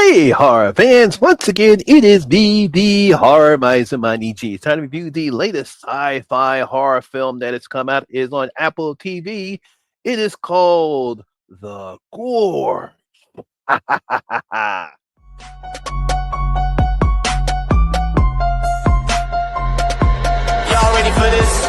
Hey, horror fans! Once again, it is me, the Horror Miser Money G. It's time to review the latest sci-fi horror film that has come out. It is on Apple TV. It is called The Gorge. Y'all ready for this?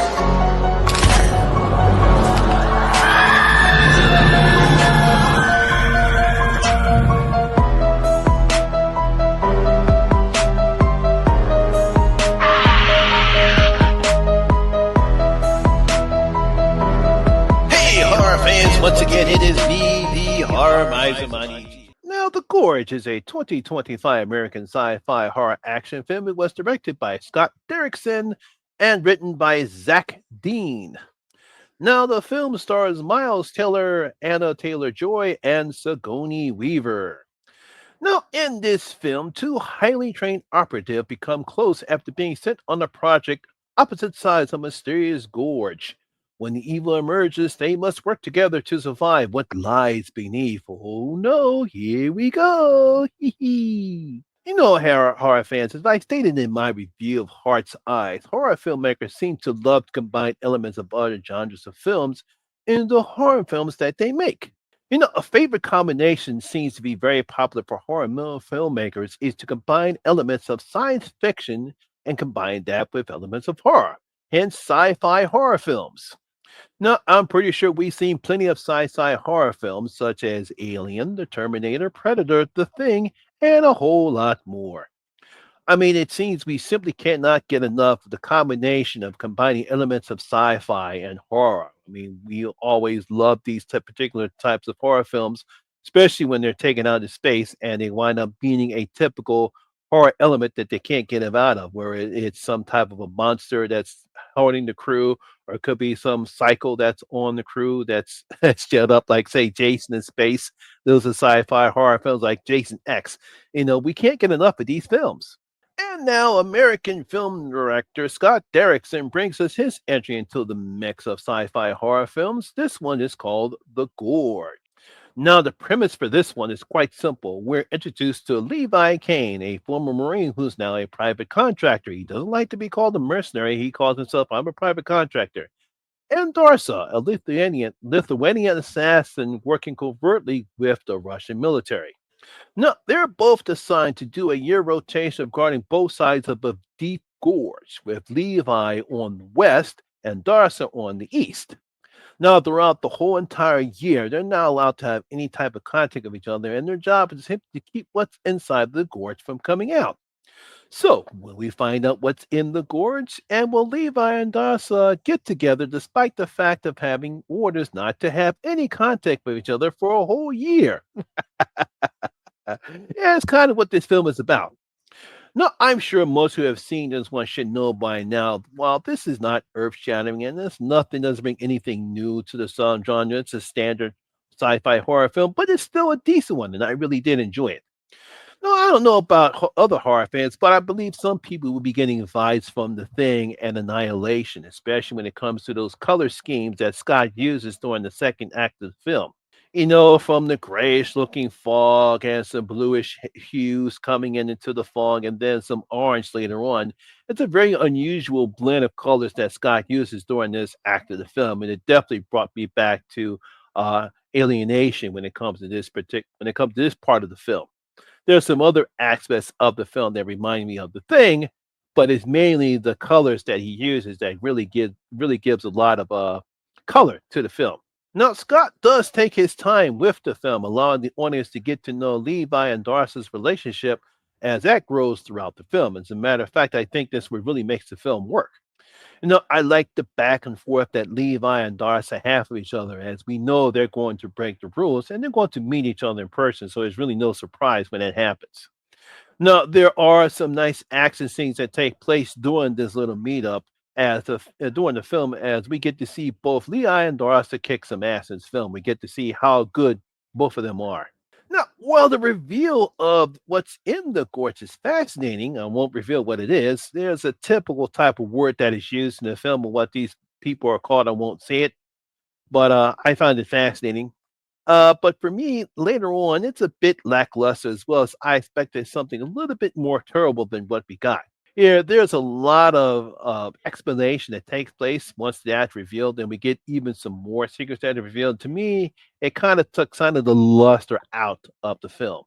Hey, horror fans! Once again, it is me, the Horror Miser Money G. Now, The Gorge is a 2025 American sci-fi horror action film. It was directed by Scott Derrickson and written by Zach Dean. Now, the film stars Miles Teller, Anna Taylor Joy, and Sigourney Weaver. Now, in this film, two highly trained operatives become close after being sent on a project opposite sides of a mysterious gorge. When the evil emerges, they must work together to survive what lies beneath. Oh no, here we go. Hee hee. Horror fans, as I stated in my review of Heart's Eyes, horror filmmakers seem to love to combine elements of other genres of films in the horror films that they make. A favorite combination seems to be very popular for filmmakers is to combine elements of science fiction and combine that with elements of horror, hence sci-fi horror films. Now, I'm pretty sure we've seen plenty of sci-fi horror films such as Alien, The Terminator, Predator, The Thing, and a whole lot more. I mean, it seems we simply cannot get enough of the combination of combining elements of sci-fi and horror. I mean, we always love these particular types of horror films, especially when they're taken out of space and they wind up being a typical horror element that they can't get out of, where it's some type of a monster that's holding the crew, or it could be some cycle that's on the crew that's set up, like say Jason in space. Those are sci-fi horror films like Jason X. We can't get enough of these films. And now, American film director Scott Derrickson brings us his entry into the mix of sci fi horror films. This one is called The Gorge. Now, the premise for this one is quite simple. We're introduced to Levi Kane, a former Marine who's now a private contractor. He doesn't like to be called a mercenary. He calls himself, I'm a private contractor. And Darsa, a Lithuanian assassin working covertly with the Russian military. No, they're both assigned to do a year rotation of guarding both sides of the deep gorge, with Levi on the west and Darsa on the east. Now, throughout the whole entire year, they're not allowed to have any type of contact with each other, and their job is simply to keep what's inside the gorge from coming out. So, will we find out what's in the gorge? And will Levi and Darsa get together despite the fact of having orders not to have any contact with each other for a whole year? Yeah, it's kind of what this film is about. No, I'm sure most who have seen this one should know by now. While this is not earth shattering and this nothing doesn't bring anything new to the sound genre, it's a standard sci-fi horror film, but it's still a decent one, and I really did enjoy it. No, I don't know about other horror fans, but I believe some people will be getting vibes from The Thing and Annihilation, especially when it comes to those color schemes that Scott uses during the second act of the film. From the grayish looking fog and some bluish hues coming into the fog and then some orange later on. It's a very unusual blend of colors that Scott uses during this act of the film, and it definitely brought me back to alienation when it comes to this part of the film. There's some other aspects of the film that remind me of the thing, but it's mainly the colors that he uses that really gives a lot of color to the film. Now, Scott does take his time with the film, allowing the audience to get to know Levi and Darcy's relationship as that grows throughout the film. As a matter of fact, I think this what really makes the film work. I like the back and forth that Levi and Darcy have with each other, as we know they're going to break the rules and they're going to meet each other in person, so it's really no surprise when that happens. Now, there are some nice action scenes that take place during this little meetup during the film, as we get to see both Levi and Darcy kick some ass in this film. We get to see how good both of them are. Now, while the reveal of what's in the gorge is fascinating, I won't reveal what it is. There's a typical type of word that is used in the film of what these people are called. I won't say it, but I find it fascinating. But for me, later on, it's a bit lackluster as well as I expected something a little bit more terrible than what we got. Yeah, there's a lot of explanation that takes place once that's revealed, and we get even some more secrets that are revealed. To me, it kind of took some of the luster out of the film.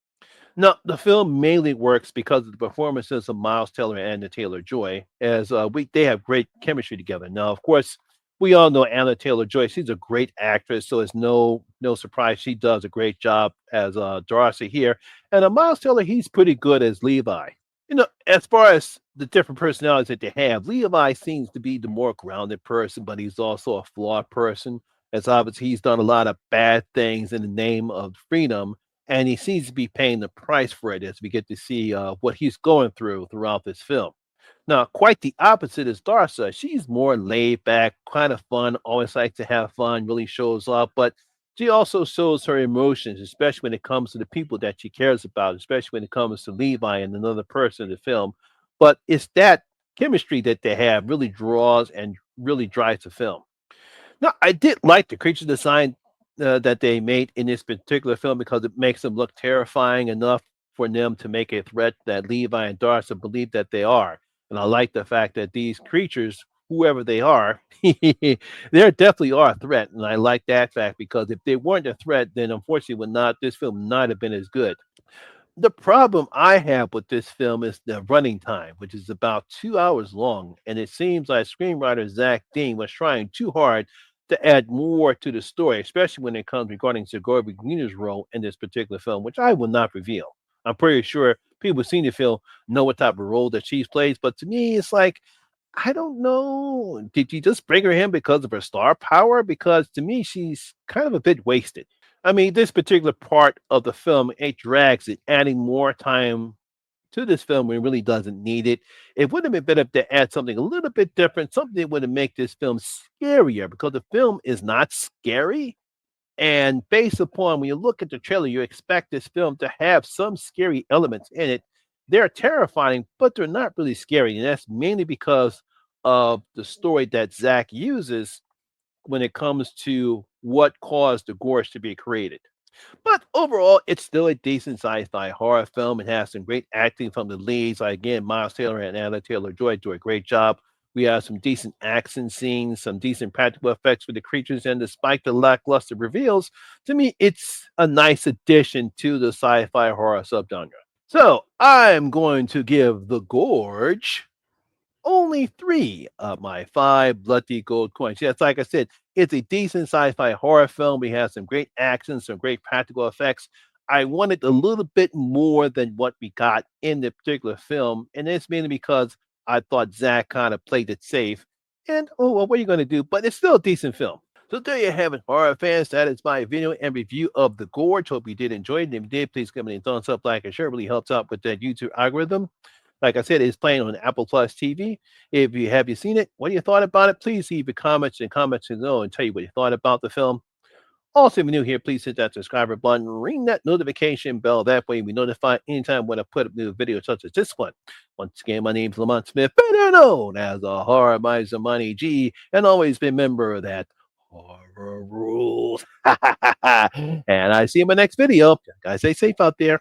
No, the film mainly works because of the performances of Miles Teller and Anna Taylor-Joy, as they have great chemistry together. Now, of course, we all know Anna Taylor-Joy. She's a great actress, so it's no surprise she does a great job as Darcy here. And Miles Teller, he's pretty good as Levi. As far as the different personalities that they have, Levi seems to be the more grounded person, but he's also a flawed person. As obviously he's done a lot of bad things in the name of freedom, and he seems to be paying the price for it as we get to see what he's going through throughout this film. Now, quite the opposite is Darsa. She's more laid back, kind of fun, always likes to have fun, really shows up, but she also shows her emotions, especially when it comes to the people that she cares about, especially when it comes to Levi and another person in the film. But it's that chemistry that they have really draws and really drives the film. No, I did like the creature design that they made in this particular film because it makes them look terrifying enough for them to make a threat that Levi and Darcy believe that they are. And I like the fact that these creatures, whoever they are, they definitely are a threat. And I like that fact because if they weren't a threat, then unfortunately would not this film would not have been as good. The problem I have with this film is the running time, which is about 2 hours long, and it seems like screenwriter Zach Dean was trying too hard to add more to the story, especially when it comes regarding Sigourney Weaver's role in this particular film, which I will not reveal. I'm pretty sure people who've seen the film know what type of role that she plays, but to me, it's like I don't know. Did you just bring her in because of her star power? Because to me, she's kind of a bit wasted. I mean, this particular part of the film, it drags it, adding more time to this film when it really doesn't need it. It would have been better to add something a little bit different, something that would have make this film scarier because the film is not scary. And based upon when you look at the trailer, you expect this film to have some scary elements in it. They're terrifying, but they're not really scary. And that's mainly because of the story that Zach uses when it comes to what caused the Gorge to be created. But overall, it's still a decent sci-fi horror film. It has some great acting from the leads. Like again, Miles Taylor and Anna Taylor-Joy do a great job. We have some decent action scenes, some decent practical effects for the creatures, and despite the lackluster reveals, to me, it's a nice addition to the sci-fi horror subgenre. So I'm going to give The Gorge only 3 of my 5 bloody gold coins. Yes, like I said, it's a decent sci-fi horror film. We have some great action, some great practical effects. I wanted a little bit more than what we got in the particular film, and it's mainly because I thought Zach kind of played it safe. And oh well, what are you going to do? But it's still a decent film. So there you have it, horror fans. That is my video and review of The Gorge. Hope you did enjoy it. And if you did, please give me a thumbs up, like, and share. It really helps out with that YouTube algorithm. Like I said, it's playing on Apple Plus TV. If you have you seen it, what you thought about it, please leave your comments below and tell you what you thought about the film. Also, if you're new here, please hit that subscriber button, ring that notification bell. That way, we notify anytime when I put up new videos such as this one. Once again, my name's Lamont Smith, better known as the Horror Miser Money G, and always remember that horror rules. And I see you in my next video. Guys, stay safe out there.